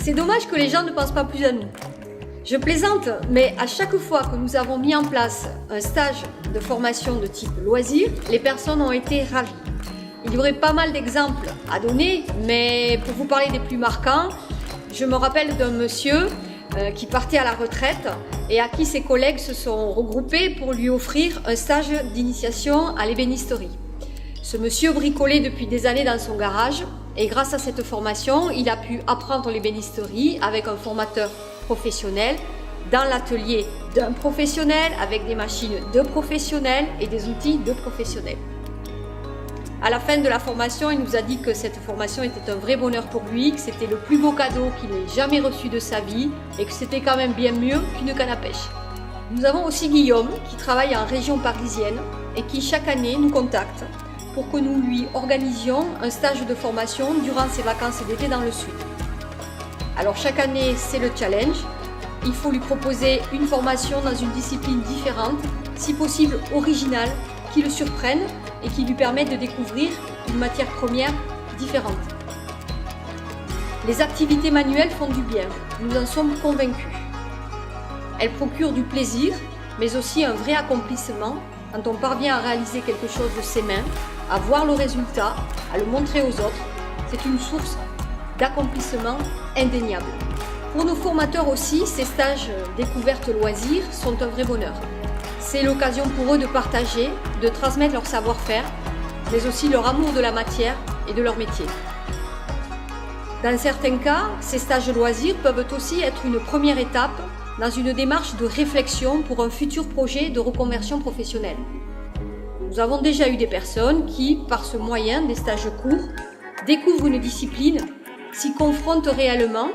C'est dommage que les gens ne pensent pas plus à nous. Je plaisante, mais à chaque fois que nous avons mis en place un stage de formation de type loisir, les personnes ont été ravies. Il y aurait pas mal d'exemples à donner, mais pour vous parler des plus marquants, je me rappelle d'un monsieur qui partait à la retraite et à qui ses collègues se sont regroupés pour lui offrir un stage d'initiation à l'ébénisterie. Ce monsieur bricolait depuis des années dans son garage et grâce à cette formation, il a pu apprendre l'ébénisterie avec un formateur professionnel, dans l'atelier d'un professionnel, avec des machines de professionnels et des outils de professionnels. À la fin de la formation, il nous a dit que cette formation était un vrai bonheur pour lui, que c'était le plus beau cadeau qu'il ait jamais reçu de sa vie et que c'était quand même bien mieux qu'une canne à pêche. Nous avons aussi Guillaume qui travaille en région parisienne et qui chaque année nous contacte pour que nous lui organisions un stage de formation durant ses vacances d'été dans le sud. Alors chaque année, c'est le challenge. Il faut lui proposer une formation dans une discipline différente, si possible originale, qui le surprenne et qui lui permette de découvrir une matière première différente. Les activités manuelles font du bien, nous en sommes convaincus. Elles procurent du plaisir, mais aussi un vrai accomplissement quand on parvient à réaliser quelque chose de ses mains, à voir le résultat, à le montrer aux autres. C'est une source d'accomplissement indéniable. Pour nos formateurs aussi, ces stages découvertes loisirs sont un vrai bonheur. C'est l'occasion pour eux de partager, de transmettre leur savoir-faire, mais aussi leur amour de la matière et de leur métier. Dans certains cas, ces stages loisirs peuvent aussi être une première étape dans une démarche de réflexion pour un futur projet de reconversion professionnelle. Nous avons déjà eu des personnes qui, par ce moyen des stages courts, découvrent une discipline, s'y confrontent réellement,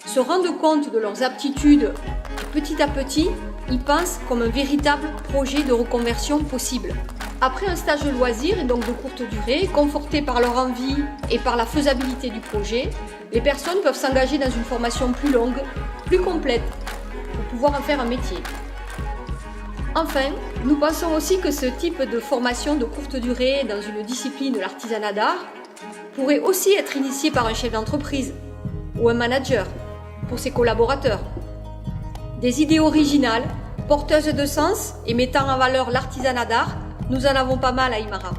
se rendent compte de leurs aptitudes et petit à petit, ils pensent comme un véritable projet de reconversion possible. Après un stage de loisir et donc de courte durée, confortés par leur envie et par la faisabilité du projet, les personnes peuvent s'engager dans une formation plus longue, plus complète, pour pouvoir en faire un métier. Enfin, nous pensons aussi que ce type de formation de courte durée dans une discipline de l'artisanat d'art pourrait aussi être initié par un chef d'entreprise ou un manager pour ses collaborateurs. Des idées originales, porteuses de sens et mettant en valeur l'artisanat d'art, nous en avons pas mal à Imara.